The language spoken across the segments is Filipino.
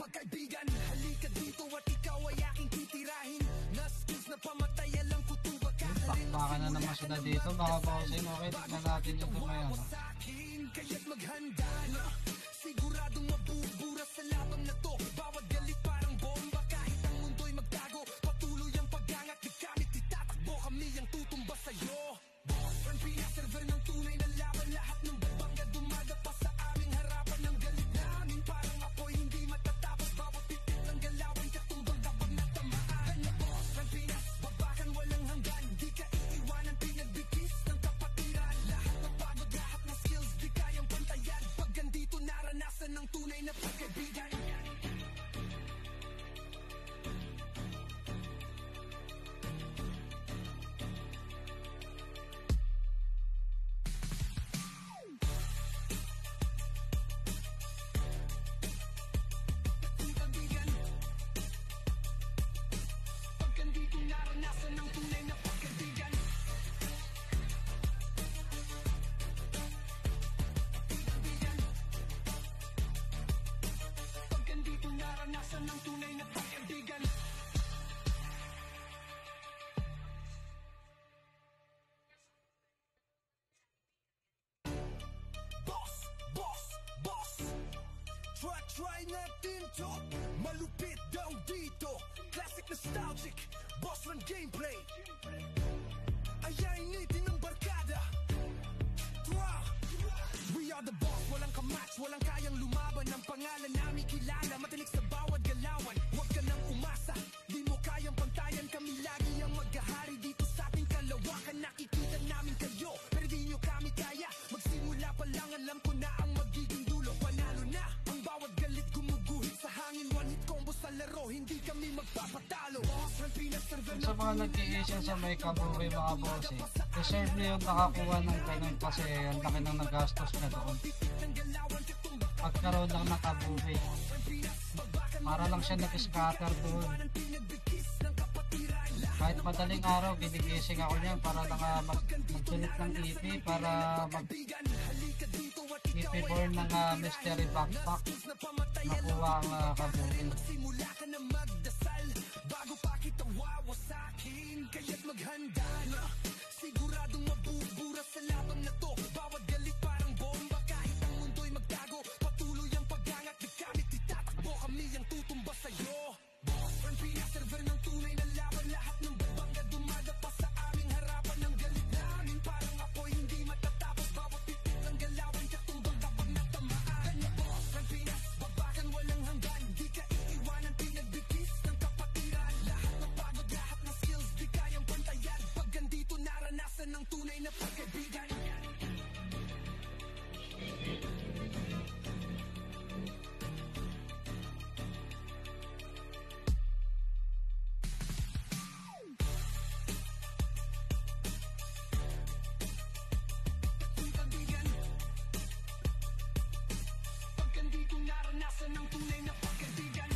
pagkaibigan. Halika dito at ikaw ay aking titirahin. Na skills na pamatay alam ko tuwa ka. Bakbakan na naman sila dito mga bossing. Okay, tignan natin yung tumayan. Kaya't maghanda na, siguradong mabubura sa laban na to. Bawat galit parang bomba, kahit ang mundo'y magtago. Patuloy ang pag-angat, di kami titatakbo. Kami ang tutumba sa'yo. Ang pinaserver ng tunay na laban. Lahat ng babangga dumadapa sa aming harapan. Ang galit namin parang apoy hindi matatapos. Bawat pitik ng galawan katumbang kapag natamaan. Ang Pinas, babakan walang hanggan. Di ka iiwanan, pinagbigis ng kapatiran. Lahat ng pagod, lahat ng skills, di kayang pantayan. Pag ganito naranasan ng tunay na pagkaibigan. Try natin to, malupit daw dito. Classic nostalgic, boss run gameplay. Ayainitin ng barkada. We are the boss, walang kamatch, walang kayang lumaban. Ang pangalan namin kilala, matinik sa bawat galawan. Huwag ka nang umasa, di mo kayang pantayan. Kami lagi ang maghahari dito sa ating kalawakan. Nakikita namin kayo, pero di nyo kami kaya. Magsimula pa lang, alam ko na ang magiging dulo. Panalo na ang bawat galit, gumuguhit sa hangin. One hit combo sa laro, hindi kami magpapatalo. Sa mga nag-i-Asian sa may kabuhay mga bossing, deserve niya yung nakakuha ng ganun kasi ang laki ng nagastos na doon. Pagkaroon lang ng kabuhay, para lang siya nag-scatter doon. Kahit madaling araw, ginigising ako niyan para magsulit ng EP, para EP-born ng mystery backpack. Nakuha ang kabuhay. Bago pa kita wawasakin, kaya't maghanda na, siguradong mabubura sa laban na to. Bawat galit parang bomba, kahit ang mundo'y magtago. Patuloy ang pag-angat, di kami titatakbo. Kami ang tutumba sa'yo. Ang pinaserver ng tunay na laban. Lahat ng babangga dumadapa sa aming harapan. Ang galit namin parang apoy hindi matatapos. Bawat pitik ng galawan katumbang kapag natamaan. Ang Pinas, babakan walang hanggan. Di ka iiwanan, pinagbigis ng kapatiran. Lahat ng pagod, lahat ng skills, di kayang pantayan. Pag ganito naranasan ng tunay na pagkaibigan. Pag ganito naranasan ng tunay na pagkaibigan.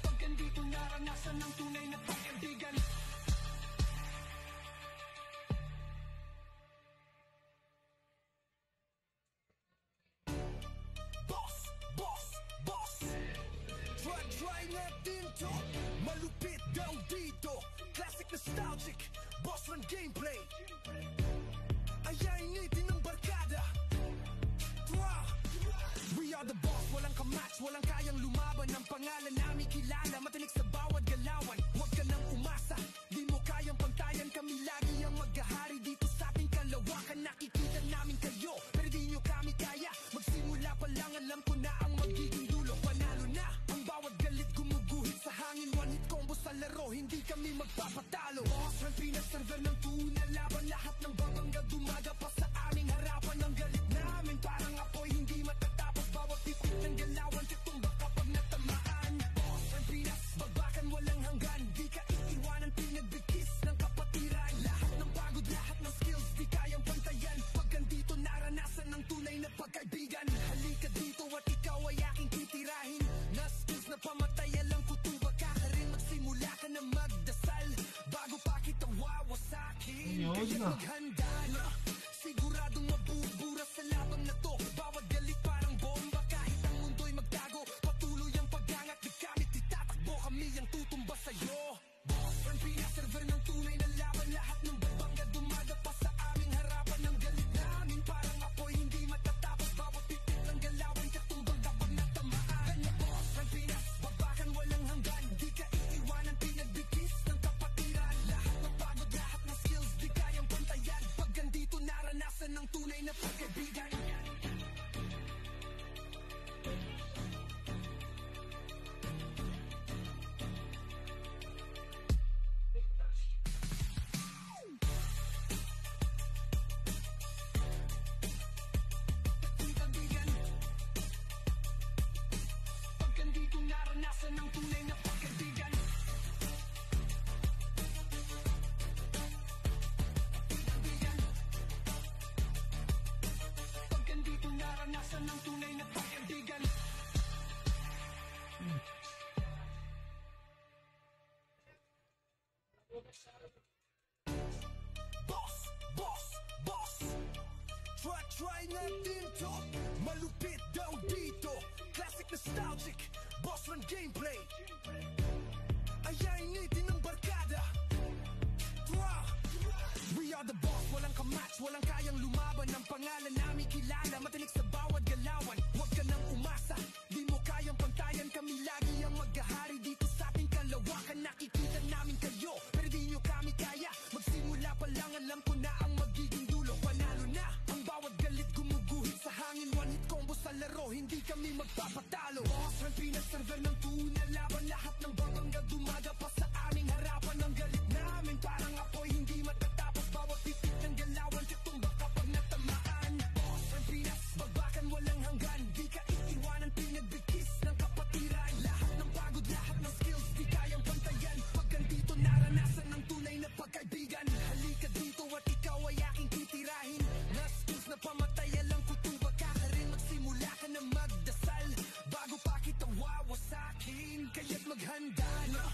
Pag ganito naranasan ng tunay na pagkaibigan. Boss, boss, boss. Try natin to, malupit daw dito. Classic nostalgic, boss run gameplay. Ayainitin ng barkada. We are the boss, walang kamatch, walang kayang lumaban. Ang pangalan namin kilala, matinik sa bawat galawan. Huwag ka nang umasa, di mo kayang pantayan. Kami lagi ang maghahari dito sa ating kalawakan. Nakikita namin kayo, pero di nyo kami kaya. Magsimula pa lang, alam ko na ang magiging dulo. Panalo na ang bawat galit, gumuguhit sa hangin. One hit combo sa laro, hindi kami magpapatalo. Boss, ang pinaserver ng tunay laban. Lahat ng babangga dumadapa sa aming harapan. Ang galit namin parang apoy hindi matatapos. Bawat pitik ng galawan katumba kapag natamaan. Boss, ang Pinas, babakan walang hanggan. Di ka iiwanan, pinagbigis ng kapatiran. Lahat ng pagod, lahat ng skills, di kayang pantayan. Pag ganito naranasan ng tunay na pagkaibigan. Halika dito at ikaw ay aking titirahin. Na skills na pamatay, alam ko tuba ka rin. Magsimula ka na magdasal bago pa kita wawasakin. Kaya't maghanda na, Try natin to. Malupit daw dito. Classic nostalgic, boss run gameplay. Ay initin ng barkada. We are the boss, walang kamatch, walang kayang lumaban. Ang pangalan namin kilala, matinik sa bawat galawan. Huwag ka nang umasa, di mo kayang pantayan. Kami lagi ang maghahari dito sa ating kalawakan. Nakikita namin kayo, pero di nyo kami kaya. Magsimula pa lang, alam ko na ang magiging dulo. Panalo na, ang bawat galit gumuguhit sa hangin. One hit combo sa laro, hindi kami magpapatalo. Boss, ang pinag-server ng tuna, laban lahat ng babangga dumaga pa sa aming harapan. Ang galit namin parang apoy, hindi matatapos. Bawat titik ng galawan, titumba kapag natamaan. Boss, ang pinag-babakan, walang hanggan. Di ka iiwanan, pinagbigkis ng kapatiran. Lahat ng pagod, lahat ng skills, di kayang pantayan. Pag ganito naranasan ng tunay na pagkaibigan. Halika dito at ikaw ay aking titirahin. Na skills na pamatayan lang kutuba ka rin. Magsimula ka na magdasal bago pa kita wawasakin. Kaya't maghanda na,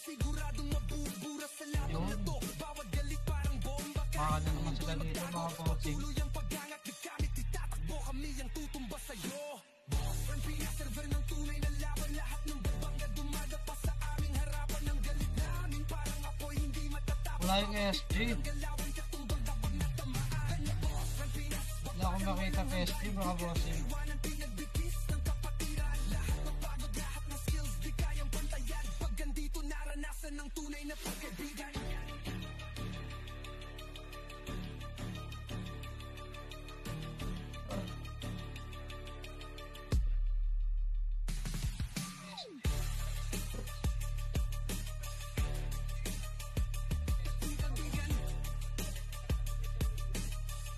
siguradong mabubura sa labang na to. Bawat galit parang bomba. Paano naman sila dito mga bossing? Tuloy ang paggangat, di kami titatakbo, kami ang tutumba sa'yo. Boss, ang pinaserver ng tunay na laban. Lahat ng babangga dumaga pa sa aming harapan. Ang galit namin parang apoy, hindi matatapos. Wala yung SG. Galawan katumbang kapag natamaan. Boss, ang Wala akong makita ng SG mga bossing. iwanan, pinagbigkis ng kapatiran. Lahat ng pagod, lahat ng skills, di kayang pantayan. Pag ganito naranasan ng tunay na pagkaibigan.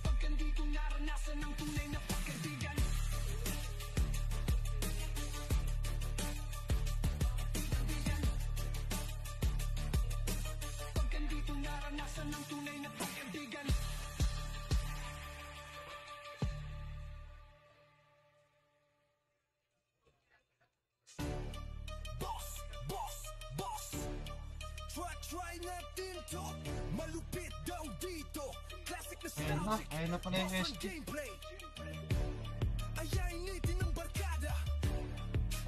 Pag ganito naranasan ng tunay na pagkaibigan. Pag ganito naranasan ng tunay na pagkaibigan. Boss. Try natin to. Malupit daw dito. Classic nostalgic. Ayun na pala yung boss run SG. gameplay. Ay initin ng barkada.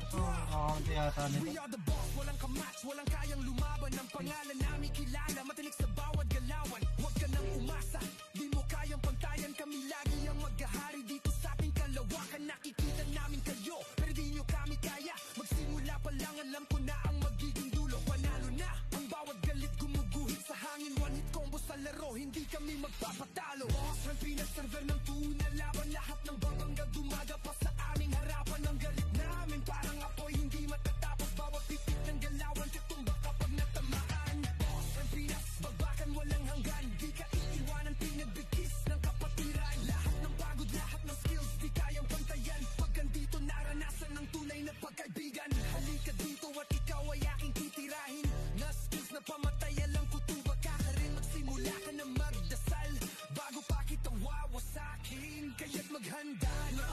So, nakakaunti yata We nito. are the boss, walang kamatch, walang kayang lumaban. Ang pangalan namin kilala, matinik sa bawat galawan. Huwag ka nang umasa, di mo kayang pantayan. Kami lagi ang maghahari dito sa ating kalawakan. Nakikita namin kayo, pero di nyo kami kaya. Magsimula pa lang, alam ko na ang magiging dulo. Panalo na, ang bawat galit gumuguhit sa hangin. One hit combo sa laro, hindi kami magpapatalo. Boss, ang pinag-server ng tuna, laban lahat ng babangga dumaga pa sa aming harapan. Ang galit namin parang apoy, hindi matatapos. Bawat titik ng galawan, titumba kapag natamaan. Boss, ang pinag-babakan, walang hanggan. Di ka iiwanan, pinagbigkis ng kapatiran. Lahat ng pagod, lahat ng skills, di kayang pantayan. Pag ganito naranasan ng tunay na pagkaibigan. Halika dito at ikaw ay aking titirahin. Na skills na pamatayan lang kutuba ka rin. Magsimula ka na magdasal bago pa kita wawasakin. Kaya't maghanda na,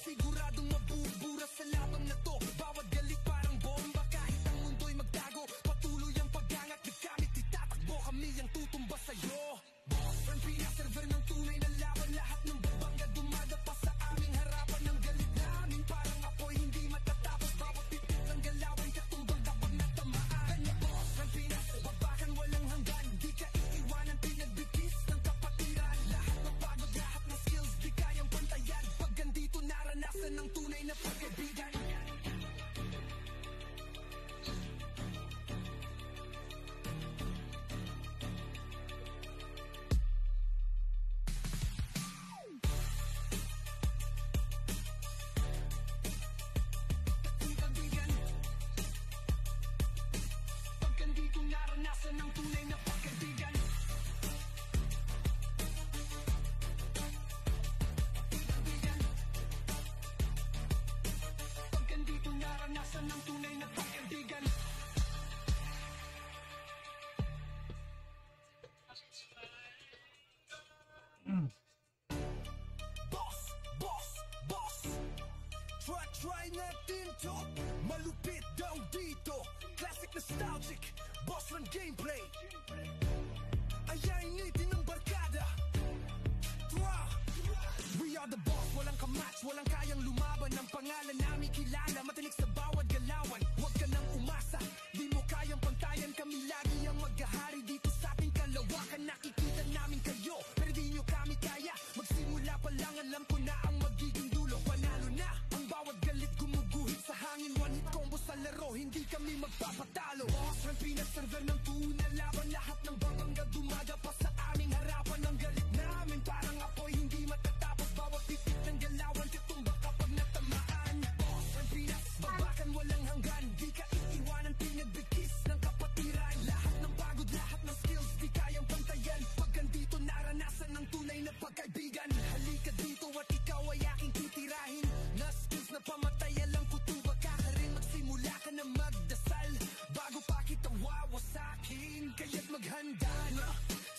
siguradong mabubura sa labang na to. Bawat galit parang bomba, kahit ang mundo'y magtago. Patuloy ang paggangat, di kami titatakbo, kami ang tutumba sa'yo. Boss, ang pinaserver ng tunay na laban. Lahat ng babangga dumaga pa sa aming harapan. Ang galit namin parang apoy, hindi matatapos. Bawat titik ng galawan, katumbang kapag natamaan. Boss, ang pinag-babakan, walang hanggan. Di ka iiwanan, pinagbigkis ng kapatiran. Lahat ng pagod, lahat ng skills, di kayang pantayan. Pag ganito naranasan ng tunay na pagkaibigan. Pagkaibigan. Pag ganito naranasan ng tunay na pagkaibigan. Pagkaibigan. Pag ganito naranasan ng tunay na pagkaibigan. Boss. Try natin to. Malupit daw dito. Classic nostalgic, boss run gameplay. Ay initin ng barkada. are the boss, walang kamatch, walang kayang lumaban. Ang pangalan namin kilala, matinik sa bawat galawan. Huwag ka nang umasa, di mo kayang pantayan. Kami lagi ang maghahari dito sa ating kalawakan. Nakikita namin kayo, pero di nyo kami kaya. Magsimula pa lang, alam ko na ang magiging dulo. Panalo na, ang bawat galit gumuguhit sa hangin. One hit combo sa laro, hindi kami magpapatalo. Boss, ang pinaserver ng tuna, laban lahat ng babangga dumaga pa sa aming harapan. Ang galit namin parang apoy, hindi matatapos. Bawat titik ng galawan, katumba kapag natamaan. Boss, ang pinas, babakan walang hanggan. Di ka iiwanan, pinagbigkis ng kapatiran. Lahat ng pagod, lahat ng skills, di kayang pantayan. Pag andito, naranasan ng tunay na pagkaibigan. Halika dito at ikaw ay aking titirahin. Na skills na pamatay, alam ko tuba ka rin. Magsimula ka na magdasal bago pa kita wawasakin. Kaya't maghanda na,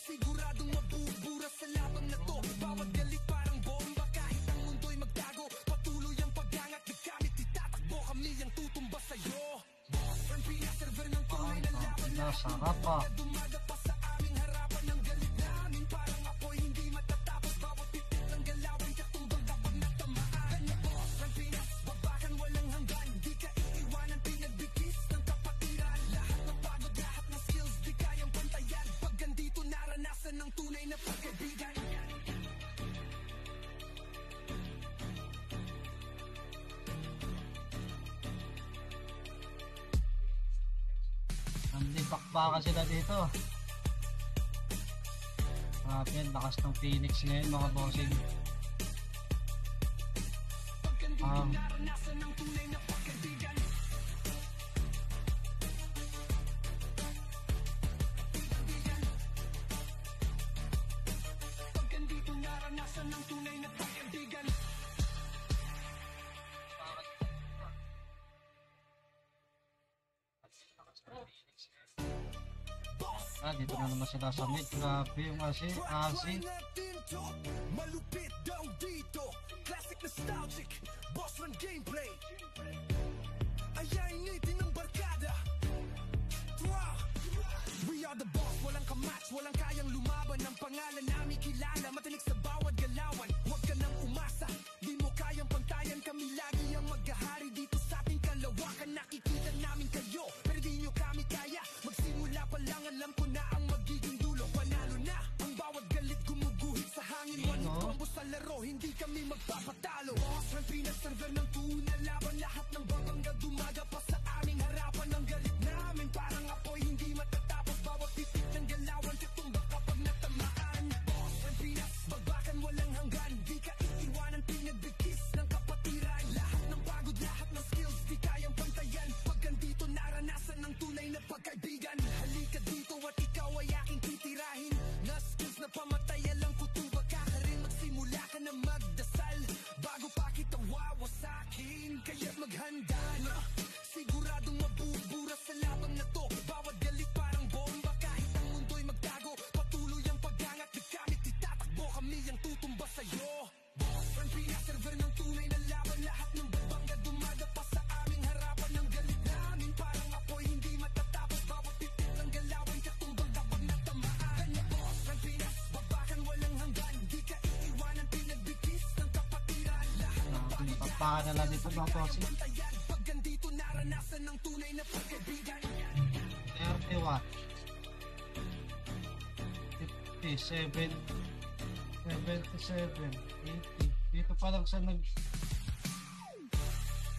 siguradong mabubura sa labang na to. Bawat galit parang bomba, kahit ang mundo'y magtago. Patuloy ang pag-angat, di kami titatakbo. Kami ang tutumba sa'yo. Boss, ang pinaserver ng tunay na laban. Nasarap pa. Dumaga pa sa aming harapan. Ang galit namin parang apoy, hindi matatapos. Bawat titik ng galawan, katumbang kapag natamaan. Boss, ang pinas, babakan walang hanggan. Di ka iiwanan, pinagbigkis ng kapatiran. Lahat ng pagod, lahat ng skills, di kayang pantayan. Pag andito, naranasan ng tunay na pagkaibigan. Bakbaka sila dito. Grabe, ang lakas ng Phoenix ngayon mga bossing. Naranasan ng tunay na pagkaibigan. Pag andito, naranasan ng tunay na pagkaibigan. Dito na naman sila sa mid. Grabe yung asin. Malupit daw dito, classic nostalgic, boss run gameplay. Ayainitin ng barkada. We are the boss, walang kamatch, walang kayang lumaban. Ang pangalan namin kilala, matinik sa bawat galawan. Huwag ka nang umasa, di mo kayang pantayan. Kami lagi ang maghahari dito sa ating kalawakan. Nakikita namin kayo, pero di nyo kami kaya. Magsimula pa lang, alam ko na ang magiging dulo. Panalo na, ang bawat galit gumuguhit sa hangin. One hit combo sa laro, hindi kami magpapatalo. Boss, ang pinaserver ng tuna, laban lahat ng babangga dumaga pa sa aming harapan. Ang galit namin parang apoy, hindi matatapos. Bawat titik ng galawan, katumba kapag natamaan. Boss, ang pinas, babakan walang hanggan. Di ka iiwanan, pinagbigkis ng kapatiran. Lahat ng pagod, lahat ng skills, di kayang pantayan. Pag andito, naranasan ng tunay na pagkaibigan. Halika dito at ikaw ay aking titirahin. Na skills na pamatay, alam ko tuba ka rin. Magsimula ka na magdasal bago pa kita wawasakin. Kaya't maghanda na, siguradong mabubura sa labang na to. Bawat galit parang bomba, kahit ang mundo'y magtago. Patuloy ang pag-angat, di kami titatakbo. Kami ang tutumba sa'yo. Boss, ang pinaserver ng tunay na laban. Lahat ng babangga dumaga pa sa aming harapan. Ang galit namin parang apoy, hindi matatapos. Bawat titik ng galawan, katumbang kapag natamaan. Boss, ang pinas, babakan walang hanggan. Di ka iiwanan, pinagbigkis ng kapatiran. Lahat ng pagod, Bakbaka na lang dito mga bossing. pantayan. Pag andito, naranasan ng tunay na pagkaibigan. 31 57 77 80. Dito pa lang sa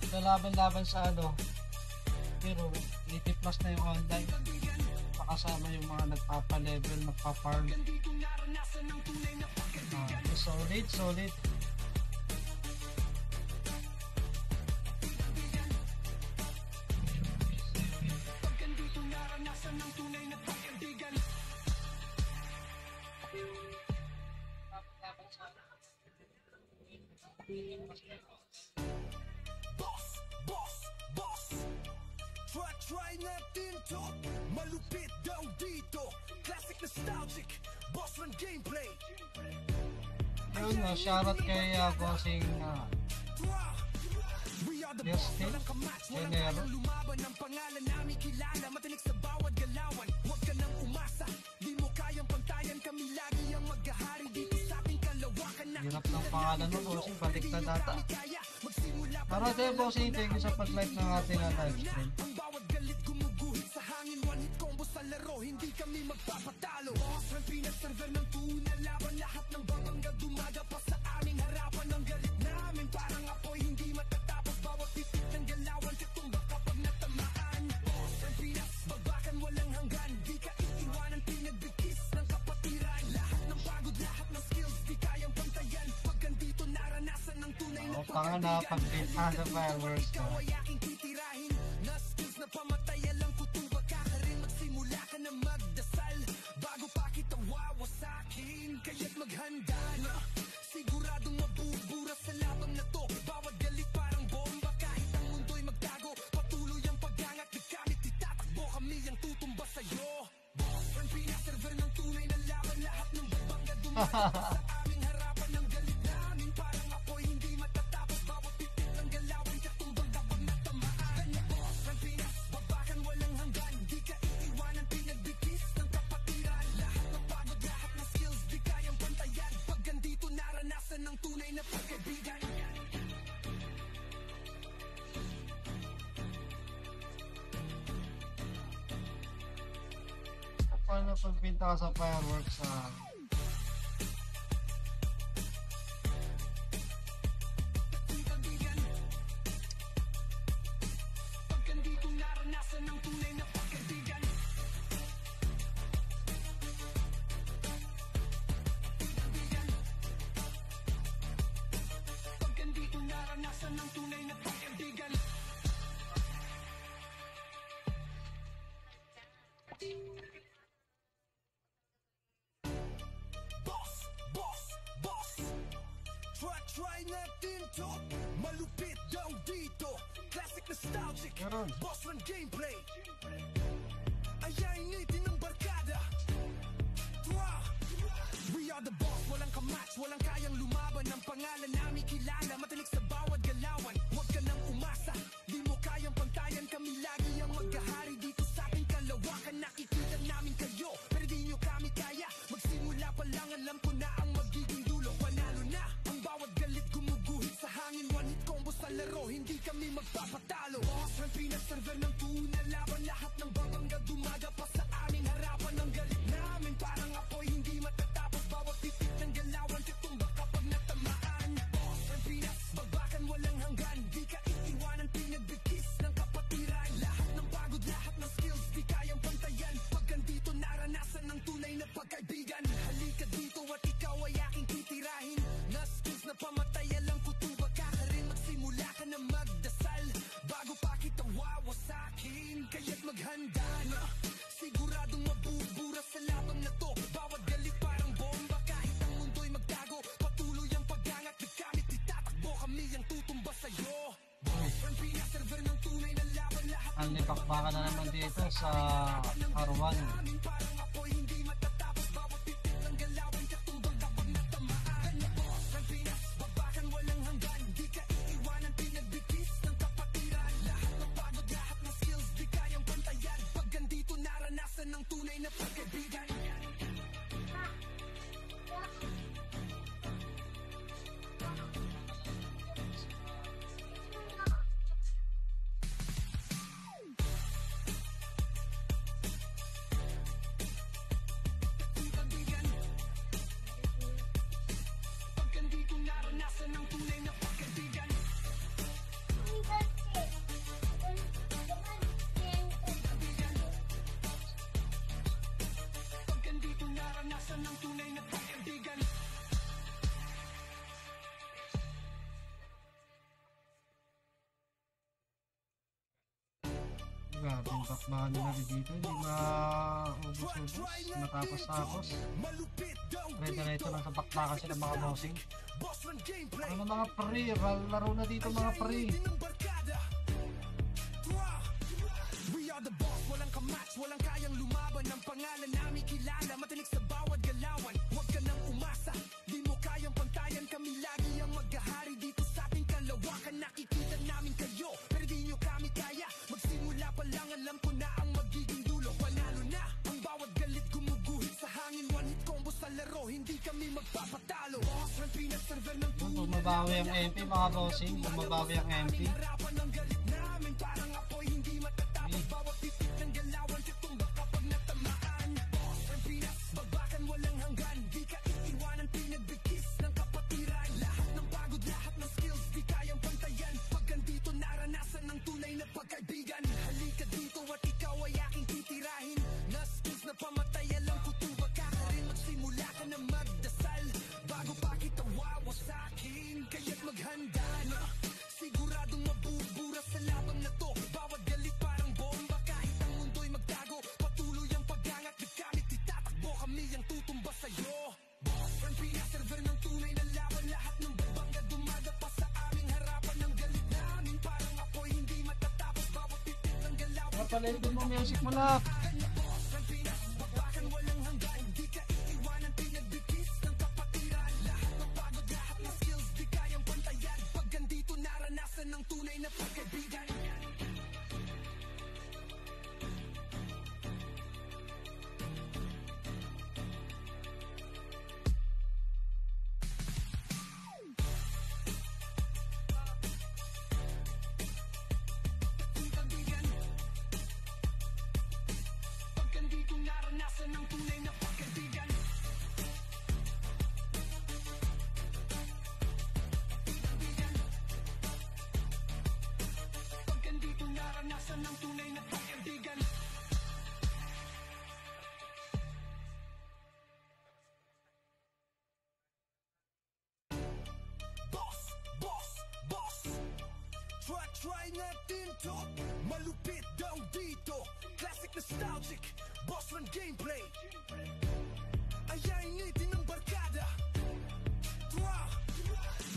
naglaban-laban sa ano, pero 80 plus na yung online. Pakasama yung mga nagpapa-level, nagpa-farm. Andito, naranasan ng tunay na pagkaibigan. Solid. Pag andito, naranasan ng tunay na pagkaibigan. Boss. Try natin to. Malupit daw dito, classic nostalgic, boss run gameplay. Yun, shoutout kay bossing We are the Yes, boss, Steve. walang kamatch, walang Genero. kayang lumaban. Ang pangalan namin kilala, matinik sa bawat galawan. Huwag ka nang umasa, di mo kayang pantayan. Kami lagi ang maghahari dito sa ating kalawakan. Hirap ng pangalan mo, bossing. Baliktad data. Para tayo, bossing. Thank you sa pag-like ng ating live stream. Ang bawat galit gumuguhit sa hangin, one hit combo sa laro, hindi kami magpapatalo. Boss ng pinag-server ng tuna, laban lahat ng babangga dumaga pa sa aming harapan. Ang galit namin parang apoy, hindi matatapos. Bawat titik ng galawan, katumba kapag natamaan. Boss ng pinag-babakan, walang hanggan, di ka iiwanan, pinagbigkis ng kapatiran. Lahat ng pagod, lahat ng skills, di kayang pantayan. Pag andito naranasan ng tunay na Tanga na, pag-bita sa fireworks ka. ikaw ay aking titirahin. Na skills na pamatay, alam ko tuba ka rin. Magsimula ka na magdasal bago pa kita wawasakin. Kaya't maghanda na, siguradong mabubura sa labang na to. Bawat galit parang bomba, kahit ang mundo'y magtago. Patuloy ang pag-angat, di kami titatakbo, kami ang tutumba sa'yo. Boss, ang pinaserver ng tunay na laban, lahat ng babangga dumaga sa aming harapan. Ang galit namin parang apoy, hindi matatapos. Bawat titik ng galawan, katumbang kapag natamaan. Boss, ang pinagbabakan, walang hanggan, di ka iiwanan, pinagbigkis ng kapatiran. Lahat ng pagod, lahat ng skills, di kayang pantayan. Pag andito naranasan ng tunay na pagkaibigan. Paano pagbinta ka sa fireworks sa... Kaibigan, pag andito naranasan ng tunay na pagkaibigan. Kaibigan, pag andito naranasan ng tunay na pagkaibigan. Boss, try natin to. Malupit daw dito, classic nostalgic. Meron. Boss run gameplay, ayainitin ng barkada. We are the boss, walang kamatch, walang kayang lumaban. Ang pangalan namin kilala, matinik sa bawat galawan. Huwag ka nang umasa, di mo kayang pantayan. Kami lagi ang maghahari dito sa ating kalawakan. Nakikita namin kayo, pero di nyo kami kaya. Magsimula pa lang, alam ko na ang magiging dulo. Panalo na, ang bawat galit gumuguhit sa hangin. One hit combo sa laro, hindi kami magpapatalo. Boss, ang pinag-server ng tuna, laban lahat ng babangga dumaga pa sa aming harapan. Ang galit namin parang apoy, hindi matatapos. Bawat titik ng galawan, katumba kapag natamaan. Boss, ang pinagbabakan, walang hanggan, di ka iiwanan, pinagbigkis ng kapatiran. Lahat ng pagod, lahat ng skills, di kayang pantayan. Pag andito naranasan ng tunay na pagkaibigan. Halika dito at ikaw ay aking titirahin. Na skills na pamatay, alam ko tuba ka rin. Magsimula ka na magdasal bago pa kita wawasakin. Kaya't maghanda na, siguradong mabubura sa labang na to. Bawat galit parang bomba, kahit ang mundo'y magtago. Patuloy ang pag-angat, di kami titatakbo, kami ang tutumba sa'yo. Boss, ang pinaserver ng tunay na laban, lahat Ang lipakbaka na naman dito sa R1. namin parang apoy, hindi matatapos. Bawat titik ng galawan, katumbang kapag natamaan. Boss, ang pinagbabakan, walang hanggan, di ka iiwanan, pinagbigkis ng kapatiran. Lahat ng pagod, lahat ng skills, di kayang pantayan. Pag andito naranasan ng tunay na pagkaibigan. Kaibigan, pag andito naranasan ng tunay na pagkaibigan. Kaibigan, pag andito naranasan ng tunay na pagkaibigan. Grabe yung bakbakan nila dito. Hindi maubos-ubos. Matapos-tapos. Malupit daw Diretso lang sa bakbakan sila mga bossing. Boss run gameplay, Ano mga pre? Laro na dito mga pre. ayainitin ng barkada. We are the boss, walang kamatch, walang kayang lumaban. Ang pangalan namin kilala, matinik sa bawat galawan. Huwag ka nang umasa, di mo kayang pantayan. Kami lagi ang maghahari dito sa ating kalawakan. Nakikita namin kayo, pero di nyo kami kaya. Magsimula pa lang, alam ko na ang magiging dulo. Panalo na, ang bawat galit gumuguhit sa hangin. One hit combo sa laro, hindi kami magpapatalo. Boss, Yung bumabawi ang MP mga bossing, bumabawi ang MP. Palengke mo music mo lang. Try natin to, malupit daw dito. Classic nostalgic, boss run gameplay. Ayainitin ng barkada.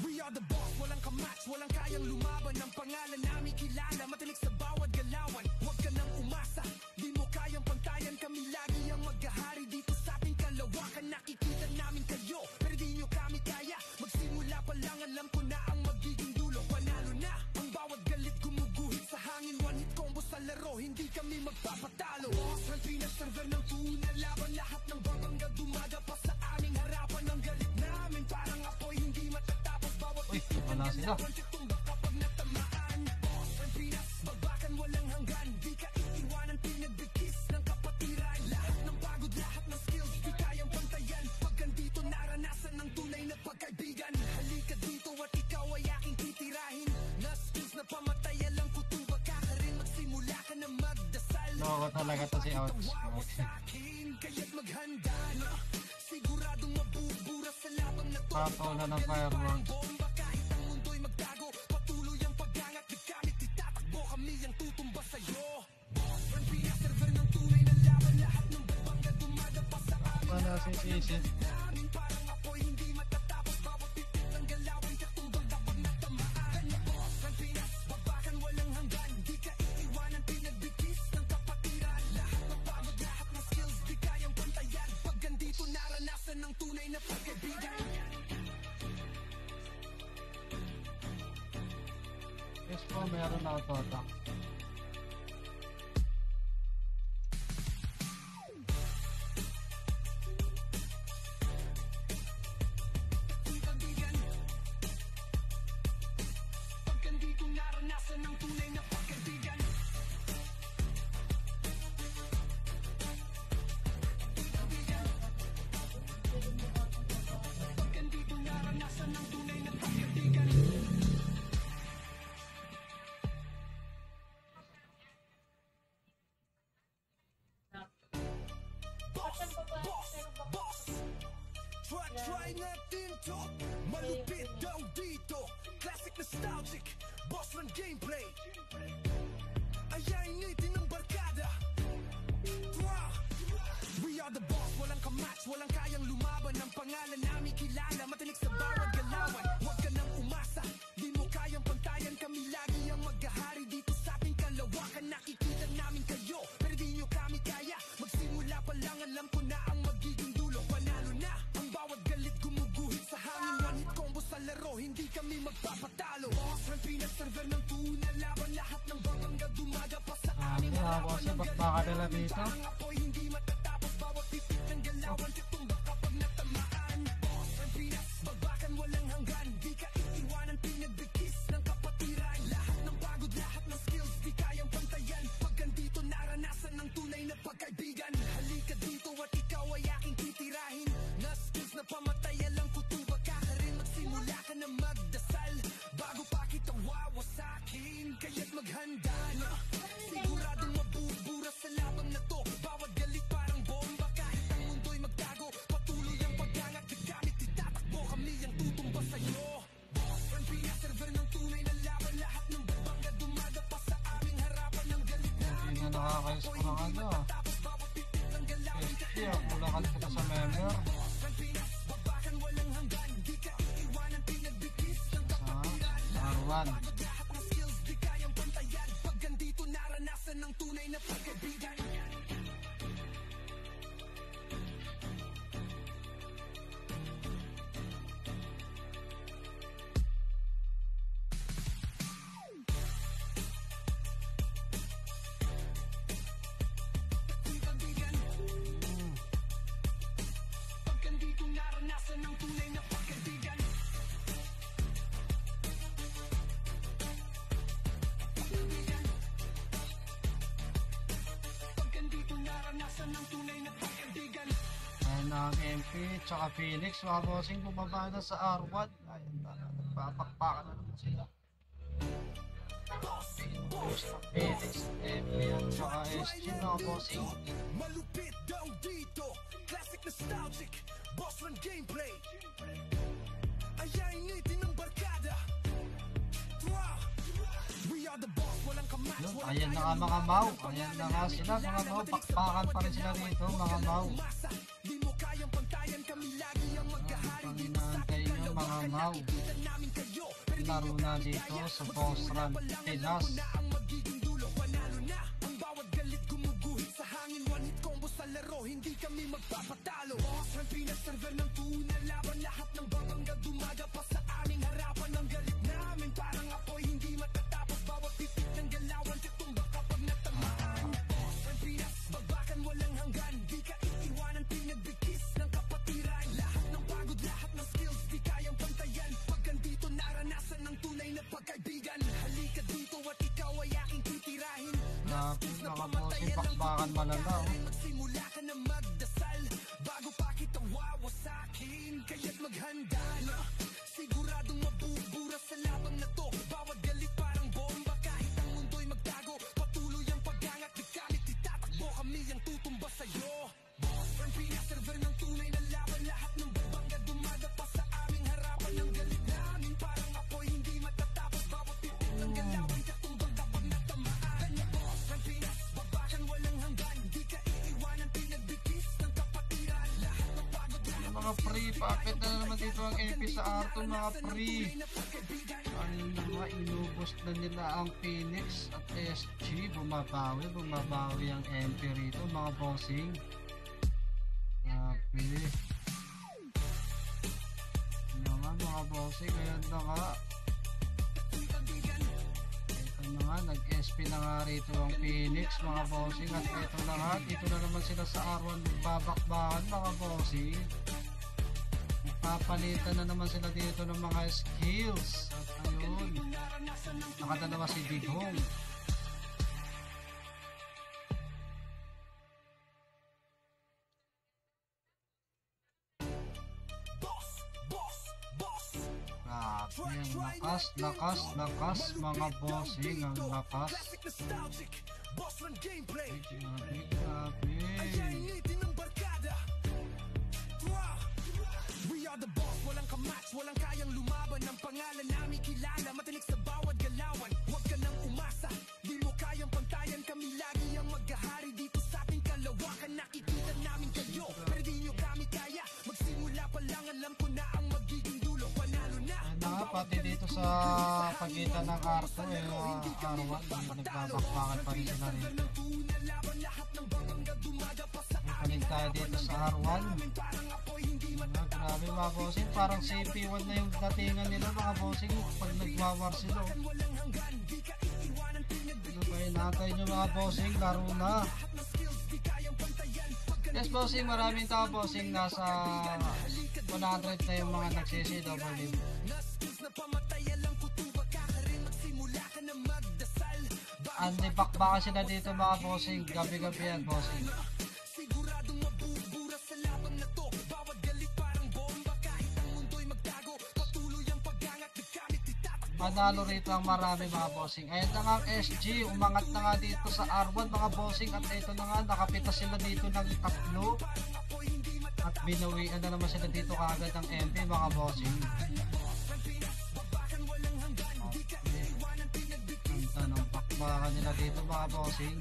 We are the boss, walang kamatch, walang kayang lumaban. Ang pangalan namin kilala, matinik sa bawat galawan. Huwag ka nang umasa, di mo kayang pantayan. Kami lagi ang maghahari dito sa ating kalawakan. Nakikita namin kayo, pero di nyo kami kaya. Magsimula pa lang, alam ko na ang magiging dulo. Panalo na, ang bawat galit gumuguhit sa hangin. One hit combo sa laro, hindi kami magpapatalo. Boss, ang pinaserver ng tuna, laban lahat ng babangga dumaga pa sa aming harapan. Ang galit namin parang apoy, hindi matatapos. Bawat Uy, wala sila. kapag natamaan. Boss, ang pinas, babakan walang hanggan. Di ka iiwanan, pinagbigkis ng kapatiran. Lahat ng pagod, lahat ng skills, di kayang pantayan. Pag andito, naranasan ng tunay na pagkaibigan. Halika dito at ikaw ay aking titirahin. Na skills na pamatay, alam ko tuba ka rin. Magsimula ka na magdasal. Loko talaga to si Ouch. Kaya't maghanda na, siguradong mabubura sa labang na to. Papawala ng fireworks. Bomba kahit ang mundo'y magtago, patuloy ang pag-angat. Gamit itatakbo, kami ang tutumba sa'yo. Boss, ang pinaserver ng tunay na laban. Lahat ng babangga dumadapa sa amin. Wala si Sisi. Namin parang apoy, hindi matatapos. Bawat titik ng galawan, katumbang kapag natamaan. Boss, ang pinas, babakan walang hanggan. Di ka iiwanan, pinagbigkis ng kapatiran. Lahat ng pagod, lahat ng skills, di kayang pantayan. Pag andito, naranasan ng tunay na pagkaibigan. Yes po, meron na auto-attack. Kaibigan, pag andito, naranasan ng tunay na pagkaibigan. Kaibigan, pag andito, naranasan ng tunay na pagkaibigan. Try natin to, malupit daw dito. Classic nostalgic, boss run gameplay. Ayainitin ng barkada. We are the boss, walang kamatch, walang kayang lumaban. Ang pangalan namin kilala, matinik sa bawat galawan. Huwag ka nang umasa, di mo kayang pantayan. Kami lagi ang maghahari dito sa ating kalawakan. Nakikita namin kayo, pero di nyo kami kaya. Magsimula pa lang, alam ko na ang magiging dulo. Panalo na, ang bawat galit gumuguhit sa hangin. One hit combo sa laro, hindi kami magpapatalo. Boss, ang pinaserver ng tuna, laban lahat ng babangga dumaga pa sa amin. Ako sa bakbaka nila dito. Parang apoy, hindi matatapos. Bawat titik ng galawan, katumba kapag natamaan. Boss, ang pinas, babakan nakaka-score ng ano. SG, ang kulakan kita sa member. Sa R1. Ayan na ang MP, tsaka Phoenix, mga bossing, bumaba na sa R1. Ayan na, nagpapakpakan na naman sila. Phoenix, MP, at tsaka SG, mga bossing. Malupit daw dito, classic nostalgic, boss run gameplay. Ayainitin ng barkada. We are the boss, walang kamatch, Yun, walang ayan na nga mga Mau. Ayan na nga sila mga Mau. Pakpakan pa rin sila dito mga Mau. di mo kayang pantayan, kami lagi ang maghahari Ang dito sa inaantay nyo mga Mau. kita namin kayo. Laro na dito sa Boss Run Pinas. Na ang magiging dulo, panalo na. Ang bawat galit gumuguhit sa hangin, one hit combo sa laro, hindi kami magpapatalo. Boss Run Pinas, server ng tuna, laban lahat ng babangga, dumaga pa sa aming harapan. Ang galit namin parang apoy, hindi matatapos, bawat titik ng galawan, titumba kapag natamaan. Boss Run Pinas, babakan walang hanggan, di ka iiwanan, pinagbigkis ng kapatiran. Lahat ng pagod, lahat ng skills, di kayang pantayan. Pag andito, naranasan ng tunay na pagkaibigan. Halika dito at ikaw ay aking titirahin. Grabe mga bossing, pakpakan malala. Magsimula ka na magdasal bago pa kita wawasakin. Kaya't maghanda na, siguradong mabubura sa labang na to. Bawat galit parang bomba, kahit ang mundo'y magtago, patuloy ang pag-angat, di kami titatakbo, kami ang tutumba sa'yo. Boss Run Pinas, server ng tunay na laban, lahat ng babangga dumaga pa sa aming harapan. Ang galit namin parang apoy, hindi matatapos, bawat titik ng galawan, katumbang kapag natamaan. Boss Run Pinas, babakan walang hanggan, di ka iiwanan, pinagbigkis ng kapatiran. Lahat ng pagod, lahat Yung mga free, paakit na naman dito ang MP sa R2 mga free. Ayun na nga, inubos na nila ang Phoenix at SG. Bumabawi ang MP rito mga bossing. Grabe. Ano nga mga bossing, ayan na nga. Ito na nga, nag-SP na nga rito ang Phoenix mga bossing. At ito na nga, dito na naman sila sa R1 magbabakbakan mga bossing. Papalitan na naman sila dito ng mga skills. At ayun, nakadalawa si Digong. Grabe, ang lakas mga bossing, ang lakas. classic nostalgic, boss run gameplay. Grabe. Ayainitin ng barkada. We are the boss, walang kamatch, walang kayang lumaban. Ang pangalan namin kilala, matinik sa bawat galawan. Huwag ka nang umasa, di mo kayang pantayan, kami lagi ang maghahari dito sa ating kalawakan. Nakikita namin kayo, pero di nyo kami kaya. Magsimula pa lang, alam ko na ang magiging dulo, panalo na. Ayun na nga, pati dito sa pagitan ng R2 R1, nagbabakbakan pa rin sila rito. Panig tayo dito sa R1. Grabe mga bossing, parang CP1 na yung datingan nila mga bossing pag nagwawar sila. Ano ba yun, natay nyo mga bossing, laro na. Yes bossing, maraming tao bossing, nasa 100 na yung mga nagsisi-double. Andi bakbaka sila dito mga bossing, gabi-gabi yan bossing. Siguradong mabubura sa labang na to. Bawat galit parang bomba, kahit ang mundo'y magtago, patuloy ang pag-angat, di kami titatakbo. Manalo rito ang marami mga bossing. Ayan na nga ang SG, umangat na nga dito sa R1 mga bossing. At ito na nga, nakapitas sila dito ng tatlo. At binawian na naman sila dito kagad ng MP mga bossing. Ganda ng bakbakan nila dito mga bossing.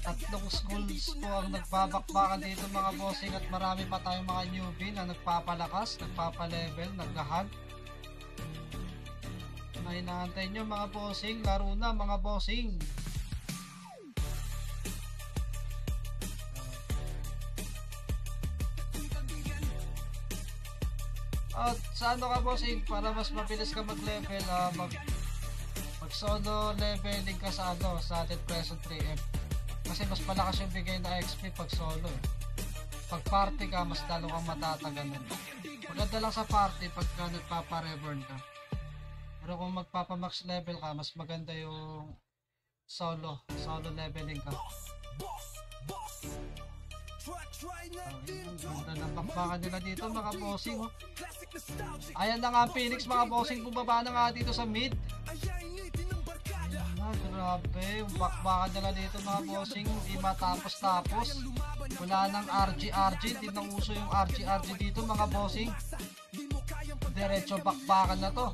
Tatlong schools po ang nagbabakbakan dito mga bossing at marami pa tayong mga newbie na nagpapalakas, nagpapalevel, naglahat. Ay inaantay nyo mga bossing, laro na mga bossing. At sa ano ka bossing, para mas mabilis ka mag-level, mag solo leveling ka sa ano, sa Dead Present 3M. Kasi mas malakas yung bigay na XP pag solo eh. Pag party ka, mas lalo kang matatagalan. Maganda lang sa party pagka nagpapa-reborn ka. Pero kung magpapa-max level ka, mas maganda yung solo leveling ka. Ang ganda ng bakbakan nila dito mga bossing. Oh. Ayan na nga Phoenix mga bossing, bumaba na nga dito sa mid. Grabe, yung bakbakan nila dito mga bossing, hindi matapos-tapos. Wala nang RG, hindi nang uso yung RG dito mga bossing. Diretso bakbakan na to.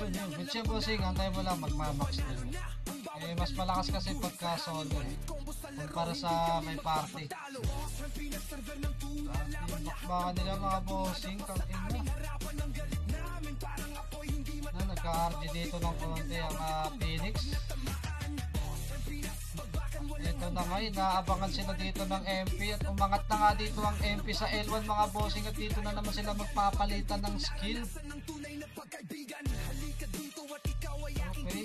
Yun, good siya bossing, antay mo lang magmamax din. Eh, mas malakas kasi pagka solo eh, kumpara sa may party. Yung bakbakan nila mga bossing, tangin na. Nagka-RG dito ng konti ang Phoenix. Ito na nga, inaabangan sila dito ng MP at umangat na nga dito ang MP sa L1 mga bossing at dito na naman sila magpapalitan ng skill. Okay.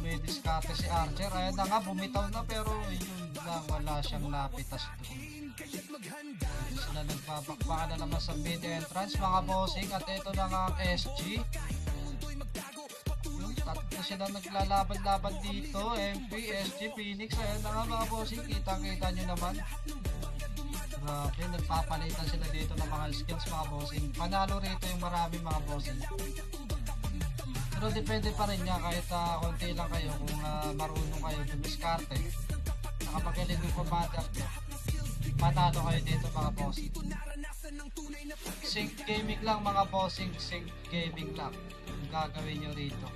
May diskarte si Archer. Ayan na nga, bumitaw na pero yun lang, wala siyang napitas doon. Sila nagbabakbakan na naman sa mid entrance mga bossing at ito na nga ang SG. Yung tatlo sila naglalaban-laban dito, MP, SG, Phoenix. Ayan na nga mga bossing, kitang-kita nyo naman. Grabe, nagpapalitan sila dito ng mga skills mga bossing. Panalo rito yung marami mga bossing. Pero depende pa rin niya kahit konti lang kayo kung marunong kayo dumiskarte. Nakapagaling yung commander nyo. Panalo kayo dito mga bossing. Sync gaming lang mga bossing, sync gaming lang ang gagawin nyo rito.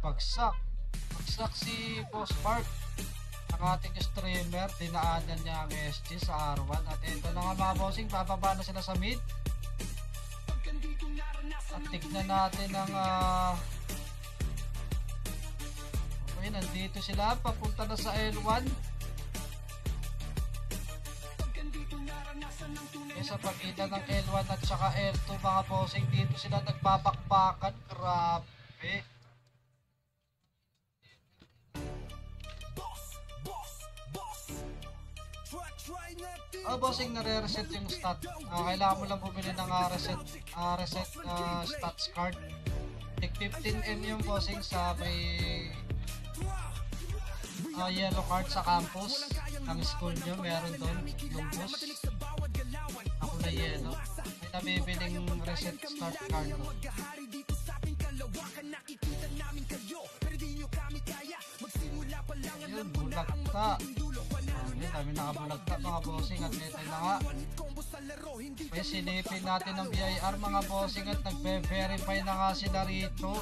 Bagsak si Boss Park, ang ating streamer. Dinaanan niya ang SG sa R1 at ito na nga mga bossing, bababa na sila sa mid at tignan natin ang okay, nandito sila, papunta na sa L1. Okay, sa pagitan ng L1 at saka L2 mga bossing, dito sila nagbabakbakan. Grabe. Bossing, nare-reset yung stat. Kailangan mo lang bumili ng reset stats card. Take 15M yung bossing sa may yellow card sa campus ng school nyo. Meron doon yung bus. Ako na yellow. May nabibiling reset start card doon. Yun, bulagta. Dami nakabulagta mga bossing at ito na nga. May silipin natin ng BIR mga bossing at nagbe-verify na nga sila rito.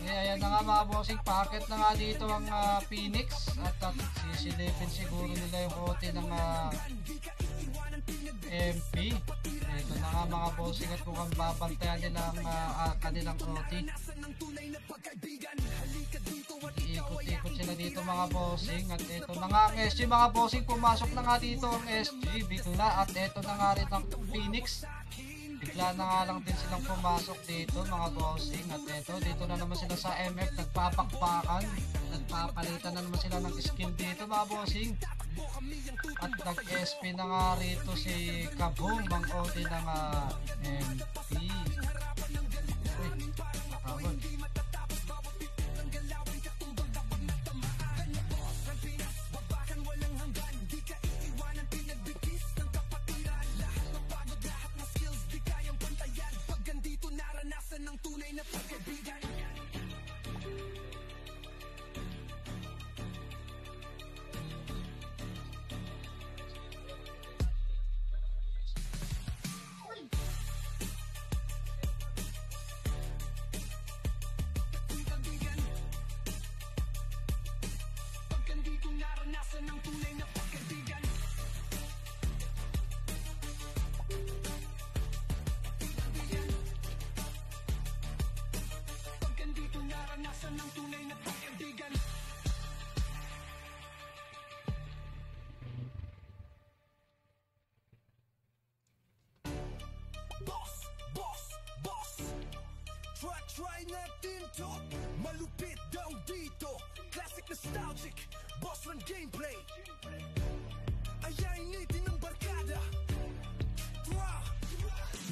Ayan na nga mga bossing, packet na nga dito ang Phoenix at sisilipin siguro nila yung OT ng MP. Ito na nga mga bossing at mukhang babantayan nila ang kanilang OT. Ikot-ikot sila dito mga bossing at ito na nga ang SG mga bossing, pumasok na nga dito ang SG bigla at ito na nga rin ang Phoenix. Bigla na nga lang din silang pumasok dito mga bossing at dito na naman sila sa MF, nagpapakpakan, nagpapalitan na naman sila ng skill dito mga bossing. At nag-SP na nga rito si Kaboom, ang OT ng MP. Uy, matawag. naranasan ng tunay na pagkaibigan. Boss, boss, boss. Try natin to. Malupit daw dito. Classic nostalgic. Boss run gameplay. Ayainitin ng barkada.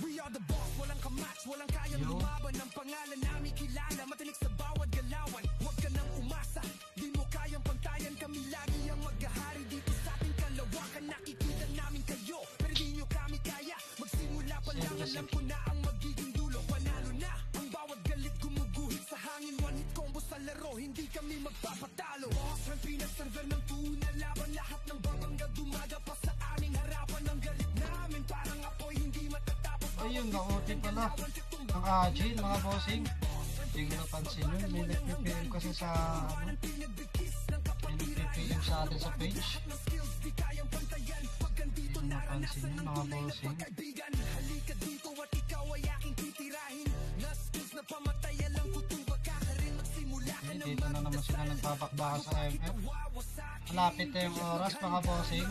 We are the boss, walang kamatch, walang kayang lumaban. Ang pangalan namin kilala, matinik sa bawat galawan. Huwag ka nang umasa, di mo kayang pantayan. Kami lagi ang maghahari dito sa ating kalawakan. Nakikita namin kayo, pero di nyo kami kaya. Magsimula pa lang, alam ko na ang magiging dulo. Panalo na, ang bawat galit gumuguhit sa hangin. One hit combo sa laro, hindi kami magpapatalo. Boss, ang pinaserver ng tuna, laban lahat ng babangga dumaga pa sa aming harapan. Ang galit namin parang apoy, hindi matatapos. Ayun, nautin pala ang agile mga bossing. Hindi ko napansin yun. May nag-PPM kasi sa ano, may nag-PPM sa atin sa page. Hindi ko napansin yun mga bossing. Halika dito at ikaw ay aking titirahin. Na-skills na pamatay alang kutuba ka rin. Magsimula ka na Dito na naman sila nagpapakbaka sa MF. Malapit na yung oras mga bossing.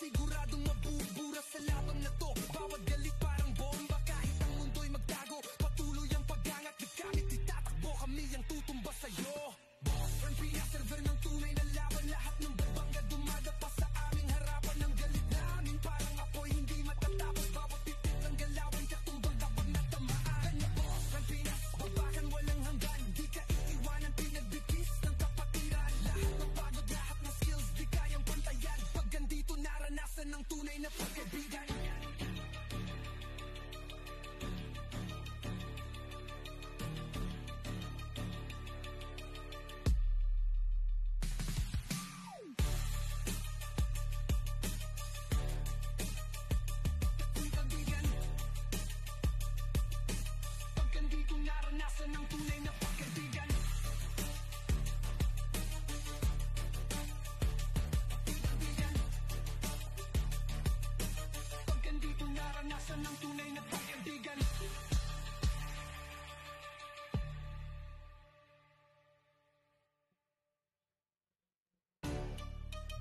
Siguradong mabubura sa labang na to. Bawat galit parang bomba. Kahit ang mundo'y magtago, patuloy ang pag-angat. Gamit itatakbo kami ang tutumba sa'yo. Boss, ang pinaserver ng tunay na laban. Lahat ng babangga dumaga pa sa aming harapan. Ang galit namin parang apoy, hindi matatapos. Bawat titik ng galawan, katumbang kapag natamaan. Boss, ang pinasbabakan, walang hanggan. Di ka iiwanan, pinagbigis ng kapatiran. Lahat ng pagod, lahat ng skills, di kayang pantayan. Pag ganito naranasan ng tunay na pagkaibigan. Pagkandito naranasan ng tunay na pagkaibigan. Pagkandito naranasan ng tunay na pagkaibigan.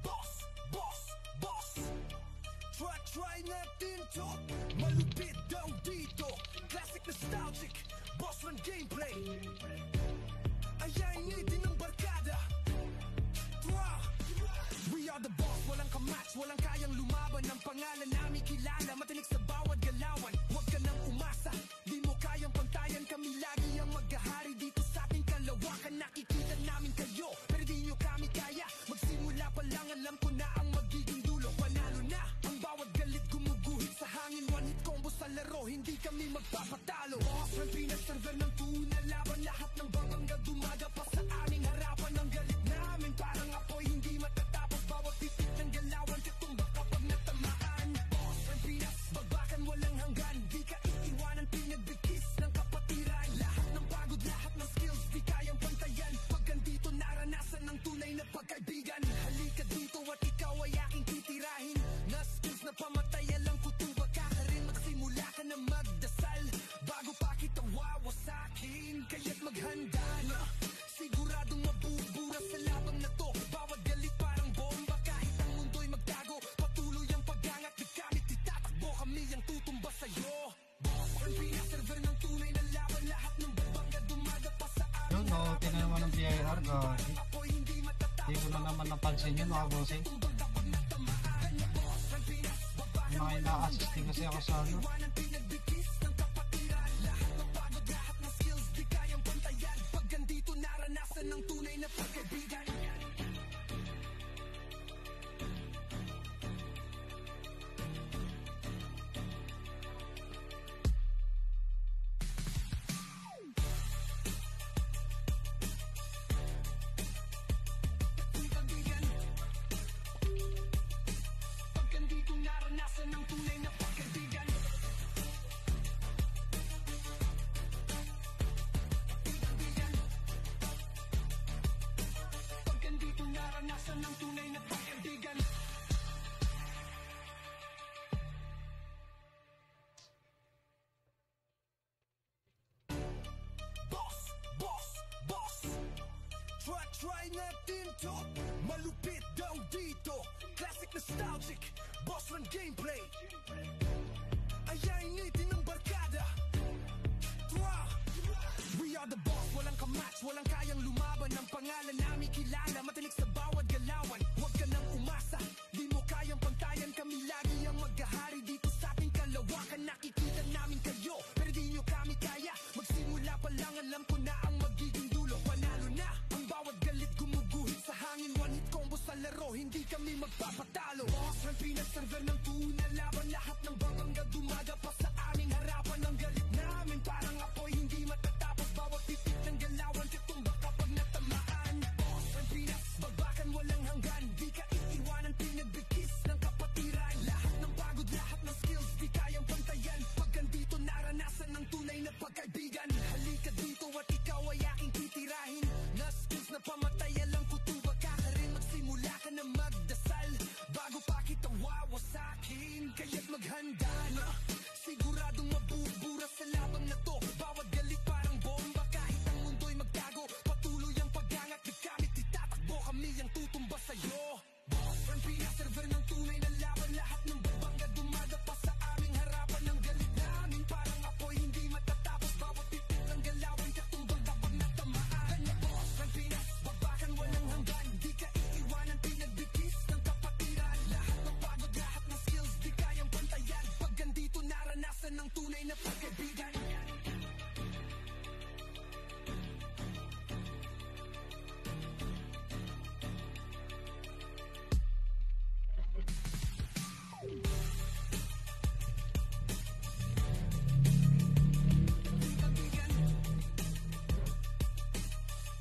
Boss, boss, boss. Try natin to. Malupit daw dito. Classic nostalgic. Boss run gameplay. Ayainitin ng barkada. We are the boss, walang kamatch, walang kayang lumaban. Ang pangalan namin kilala, matinik sa bawat galawan. Huwag ka nang umasa, di mo kayang pantayan. Kami lagi ang maghahari dito sa ating kalawakan. Nakikita namin kayo, pero di nyo kami kaya. Magsimula pa lang, alam ko na ang magiging dulo. Panalo na, ang bawat galit gumuguhit sa hangin. One hit combo sa laro, hindi kami magpapatalo. Boss, ang pinaserver ng tuna, laban lahat ng babangga dumaga pa sa aming harapan. Ang galit namin parang apoy, hindi matatapos. Bawat titik ng galawan, katumbak kapag natamaan. Boss, ang pinasbabakan, walang hanggan. Di ka iiwanan, pinagbigis ng kapatiran. Lahat ng pagod, lahat ng skills, di kayang pantayan. Pag ganito naranasan ng tunay na pagkaibigan. Halika dito at ikaw ay aking titirahin. Na skills na pamatay, alang kutuba ka rin. Magsimula ka na magdasal bago pa kita wawasakin. Kaya't maghanda na, siguradong mabubura sa labang na to. Bawat galit parang bomba, kahit ang mundo'y magtago. Patuloy ang pag-angat, gamit itatakbo kami ang tutumba sa'yo. Boss, ang pinaserver ng tunay na laban. Lahat ng babangga dumaga pa sa amin. Yun, nautin na naman ng BIR. Gagi. Hindi ko na naman napansin yun mga bossing. May mga ina-assist din kasi ako sa ano. Naranasan ng tunay na pagkaibigan. Pagkandito naranasan ng tunay na pagkaibigan. Pagkandito naranasan ng tunay na pagkaibigan. Boss, boss, boss. Try natin to. Malupit daw dito. Classic nostalgic, boss run gameplay. Ayainitin ng barkada. We are the boss, walang kamatch, walang kayang lumaban. Ang pangalan namin kilala, matinik sa bawat galawan. Huwag ka nang umasa, di mo kayang pantayan. Kami lagi ang maghahari dito sa ating kalawakan. Nakikita namin kayo, pero di nyo kami kaya. Magsimula pa lang, alam ko na ang magiging dulo. Panalo na, ang bawat galit gumuguhit sa hangin. One hit combo sa laro, hindi kami magpapatalo. Boss, ang pinag-server ng tuna, laban lahat ng babangga dumaga pa sa aming harapan. Ang galit namin parang apoy, hindi matatapos. Bawat titik ng galawan, katumba kapag natamaan. Boss, ang pinag-babakan, walang hanggan. Di ka iiwanan, pinagbigkis ng kapatiran. Lahat ng pagod, lahat ng skills, di kayang pantayan. Pag andito, naranasan ng tunay na pagkaibigan. Halika dito at ikaw ay aking titirahin. Na skills na pamatay, alam ko tuba ka rin. Magsimula ka na magdasal bago pa kita wawasakin. Kaya't maghanda na, siguradong mabubura sa labang na to. Bawat galit parang bomba, kahit ang mundo'y magtago. Patuloy ang pag-angat, di kami titatakbo. Kami ang tutumba sa'yo. Boss, ang pinaserver ng tunay na laban. Lahat ng babangga dumaga pa sa aming harapan. Ang galit namin parang apoy, hindi matatapos. Bawat titik ng galawan, katumbang kapag natamaan. Boss, ang pinagbabakan, walang hanggan. Di ka iiwanan, pinagbigkis ng kapatiran. Lahat ng pagod, lahat ng skills, di kayang pantayan. Pag andito, naranasan ng tunay na pagkaibigan.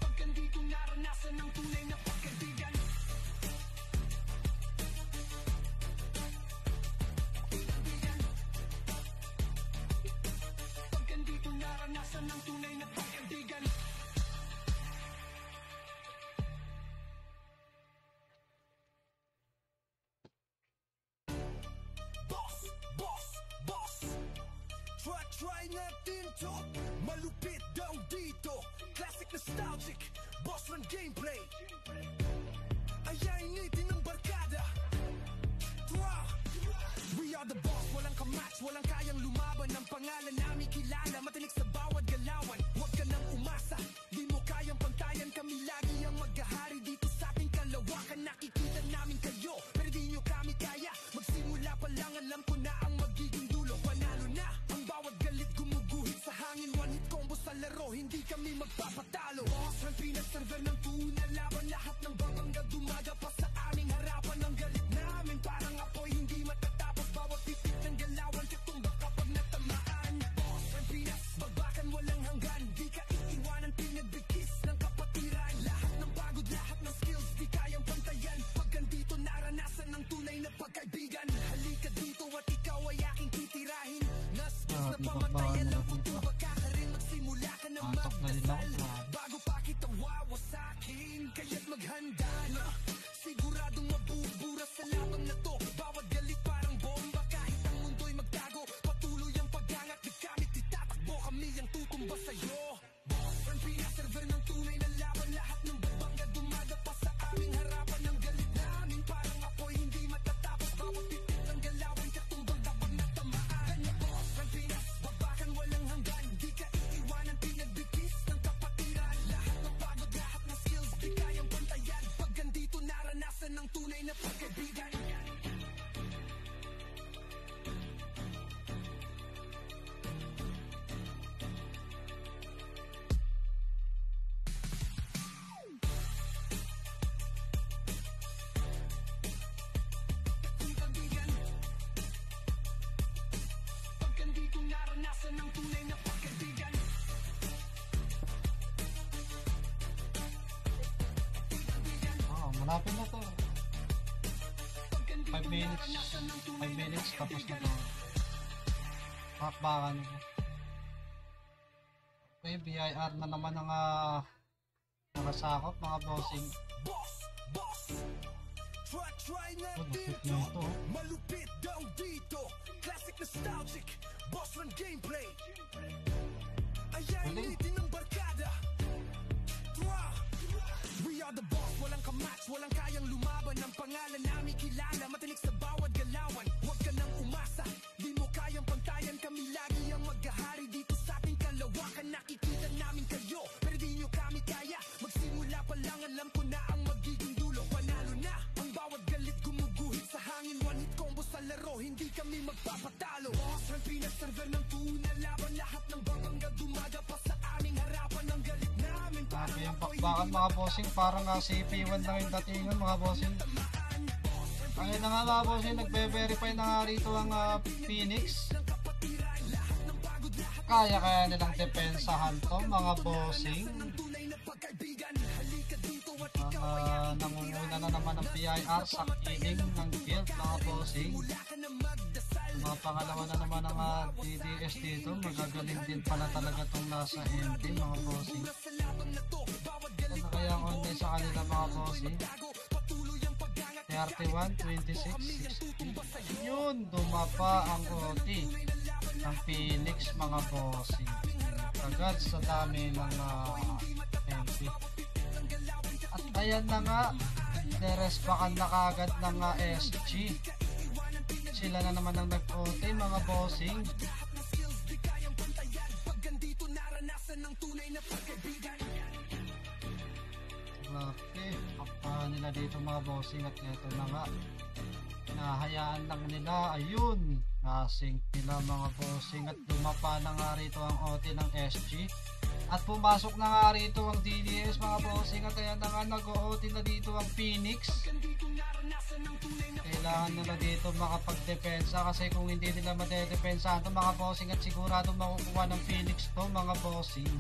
Pag andito, naranasan ng tunay na pagkaibigan. Pag andito, naranasan ng tunay na pagkaibigan. Boss. Try natin to. Malupit daw dito. Classic nostalgic, boss run gameplay. Ayainitin ng barkada. We are the boss, walang kamatch, walang kayang lumaban. Ang pangalan namin kilala, matinik sa bawat galawan. Huwag ka nang umasa, di mo kayang pantayan. Kami lagi ang maghahari dito sa ating kalawakan. Nakikita namin kayo, pero di nyo kami kaya. Magsimula pa lang, alam ko na ang magiging dulo. Panalo na, ang bawat galit gumuguhit sa hangin. One hit combo sa laro, hindi kami magpapatalo. Boss, ang pinag-server ng tuna, laban lahat ng babangga dumaga pa sa aming harapan. Ang galit namin parang apoy, hindi matatapos. Bawat titik ng galawan, katumba kapag natamaan. Boss, ang pinagbabakan, walang hanggan. Di ka iiwanan, pinagbigkis ng kapatiran. Lahat ng pagod, lahat ng skills, di kayang pantayan. Pag andito, naranasan ng tunay na pagkaibigan. Halika dito at ikaw ay aking titirahin. Na skills na pamatay, alam ko tuba ka rin. Magsimula ka na magdasal bago pa kita wawasakin. Kaya't maghanda na, siguradong mabubura sa labang na to. Bawat galit parang bomba, kahit ang mundo'y magtago. Patuloy ang pag-angat, di kami titatakbo. Kami ang tutumba sa'yo. Boss, ang pinaserver ng tunay na laban. Lahat ng babangga dumaga pa sa aming harapan. Ang galit namin parang apoy, hindi matatapos. Bawat titik ng galawan, katumbang kapag natamaan. Boss, ang pinagbabakan, walang hanggan. Di ka iiwanan, pinagbigkis ng kapatiran. Lahat ng pagod, lahat ng skills, di kayang pantayan. Pag andito, naranasan ng tunay na pagkaibigan. Pag andito, naranasan ng tunay na pagkaibigan. Malapit na to. Pag andito, 5 minutes. naranasan ng 5 tunay na minutes tapos na pagkaibigan. to. Hakbakan. Okay, BIR na naman ang nakasakop mga bossing. Boss. Try natin Malupit to. na ito. Malupit daw dito. Classic nostalgic, boss run gameplay. Ayainitin ng barkada. are the boss, walang kamatch, walang kayang lumaban. Ang pangalan namin kilala, matinik sa bawat galawan. Huwag ka nang umasa, di mo kayang pantayan. Kami lagi ang maghahari dito sa ating kalawakan. Nakikita namin kayo, pero di nyo kami kaya. Magsimula pa lang, alam ko na ang magiging dulo. Panalo na, ang bawat galit gumuguhit sa hangin. One hit combo sa laro, hindi kami magpapatalo. Boss, ang pinag-server ng tuna, laban lahat ng babangga dumaga pa sa aming harapan. Ang galit namin Grabe yung pakbakan mga bossing, parang CP1 lang yung datingan mga bossing. Ayun na nga mga bossing, nagbe-verify na nga rito ang Phoenix. Kaya nilang depensahan to mga bossing. Nangunguna na naman ang PIR sa killing ng guild mga bossing. Mga pangalawa na naman ang DDS dito. Magagaling din pala talaga itong nasa MP mga bossing. Ano kaya ang online sa kanila mga bossing? 31, 26, 60. Yun, dumapa ang OT ng Phoenix mga bossing. Agad sa dami ng MP. At ayan na nga, nerespakan na kagad ng SG. Sila na naman ang nag-OT mga bossing. Okay, pakpa nila dito mga bossing at ito na nga. Nahayaan lang nila, ayun, nasink nila mga bossing at lumapa na nga rito ang OT ng SG. At pumasok na nga rito ang DDS mga bossing at ayan na nga nag-OT na dito ang Phoenix. Kailangan nila dito makapagdepensa kasi kung hindi nila madedepensa ito mga bossing at sigurado makukuha ng Phoenix to mga bossing.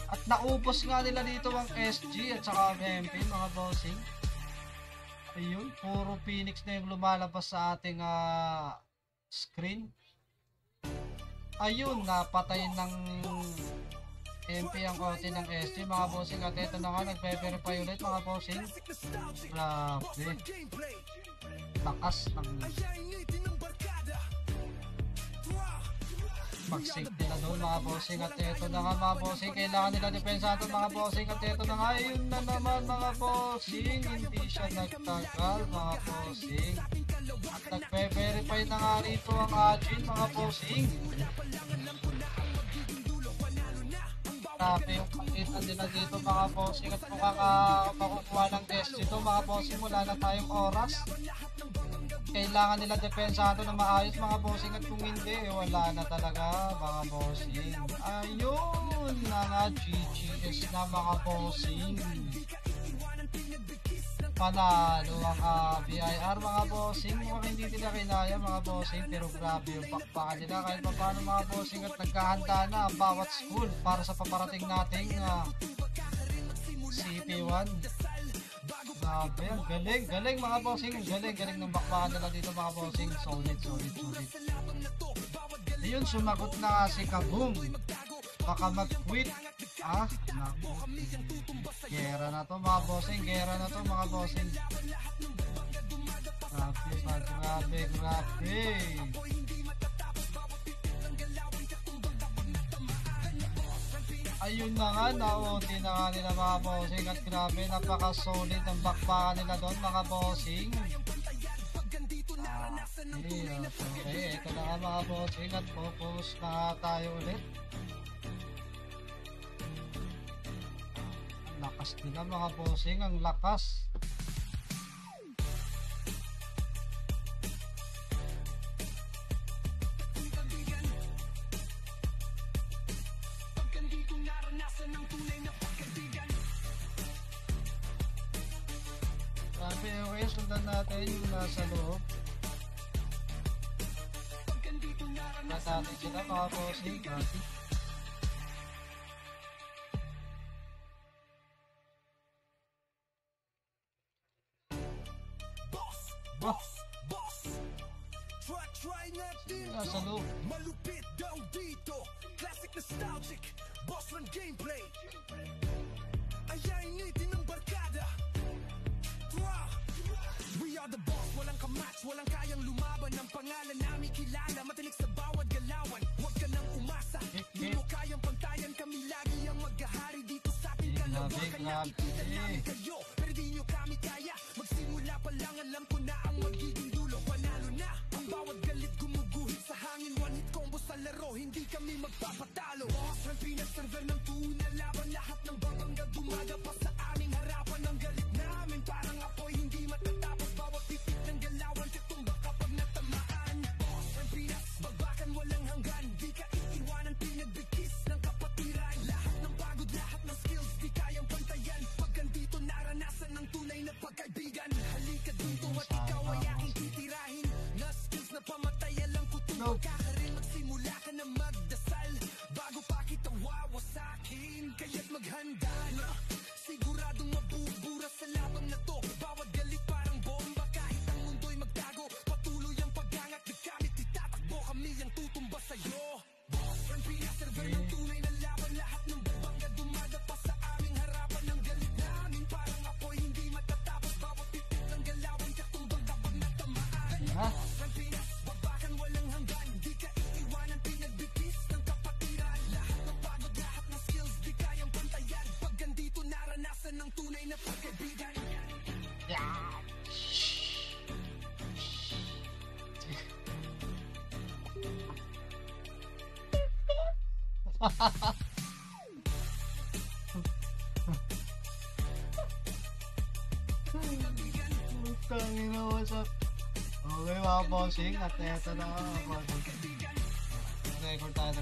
At naubos nga nila dito ang SG at saka MP mga bossing. Ayun, puro Phoenix na yung lumalabas sa ating screen. Ayun, napatayin ng MP ang OT ng SG mga bossing. At ito na nga, nagpe-verify ulit mga bossing. Grabe. Lakas ng mag-sync nila doon mga bossing. At ito na nga mga bossing, kailangan nila depensa ito mga bossing. At ito na nga, yun na naman mga bossing, hindi siya nagtagal mga bossing. At nagpe-verify na nga rito ang Ajin mga bossing. Grabe yung pakita nila dito mga bossing. At mukhang makukuha ng test dito mga bossing, wala na tayong oras. Kailangan nila depensa ito na maayos mga bossing at kung hindi, wala na talaga mga bossing. Ayun na nga, GGS na mga bossing. Panalo ang BIR mga bossing. Mukhang hindi nila kinaya mga bossing, pero grabe yung pakpakan nila kahit pa paano mga bossing. At nagkahanda na ang bawat school para sa paparating nating CP1. Grabe, galing mga bossing. Galing ng bakbakan nila dito mga bossing. Solid. Ayun, sumagot na nga si Kaboom. Baka mag-quit. Naku. Gera na to mga bossing. Grabe. Ayun na nga, na-OT na nga nila mga bossing. At grabe, napaka-solid ang bakbakan nila doon mga bossing. Okay, ito na nga mga bossing. At focus na nga tayo ulit. Ang lakas nila mga bossing, ang lakas. Okay, sundan natin yung nasa loob. Natin sila mga bossing. Nasa loob. Malupit daw dito, classic nostalgic, boss run gameplay. Ayainitin ng barkada. We are the boss, walang kamatch, walang kayang lumaban. Ang pangalan namin kilala, matinik sa bawat galawan. Huwag ka nang umasa, di mo kayang pantayan. Kami lagi ang maghahari dito sa ating kalawakan. Grabe, grabe. Kayo, pero di nyo kami kaya. Magsimula pa lang, alam ko na ang magiging dulo. Panalo na, ang bawat galit gumuguhit sa hangin. One hit combo sa laro, hindi kami magpapatalo. Boss, ang pinaserver ng tuna. Laban lahat ng babangga, dumaga pa sa aming harapan. Ang galit namin, parang apoy, hindi matatapos. Bawat titik ng galawan, katumba kapag natamaan. Boss, ang pinas, babakan, walang hanggan. Di ka iiwanan, pinagbigkis ng kapatiran. Lahat ng pagod, lahat ng skills, di kayang pantayan. Pag andito, naranasan ng tunay na pagkaibigan. Halika dito at ikaw ay aking titirahin. Na skills na pamatay, alam ko tumaka ka rin. Magsimula ka na magdasal bago pa kita wawasakin. Kaya't maghanda na, siguradong mabubura sa laban na to. Bawat galit parang bomba, kahit ang mundo'y magtago. Patuloy ang pag-angat, gamit itatakbo. Kami ang tutumba sa'yo. Boss, ang pinaserver ng tunay na laban. Lahat ng babangga dumadapa sa aming harapan. Ang galit namin parang apoy, hindi matatapos. Bawat titik ng galawan, katumbang kapag natamaan. Ha? Ang pinas, babakan, walang hanggan. Di ka iiwanan, pinagbigkis ng kapatiran. Lahat ng pagod, lahat ng skills, di kayang pantayan. Pag andito, naranasan ng tunay na pagkaibigan. Yeah. Tangin na, what's up? Okay mga bossing, at eto na mga bossing. Nag-record tayo.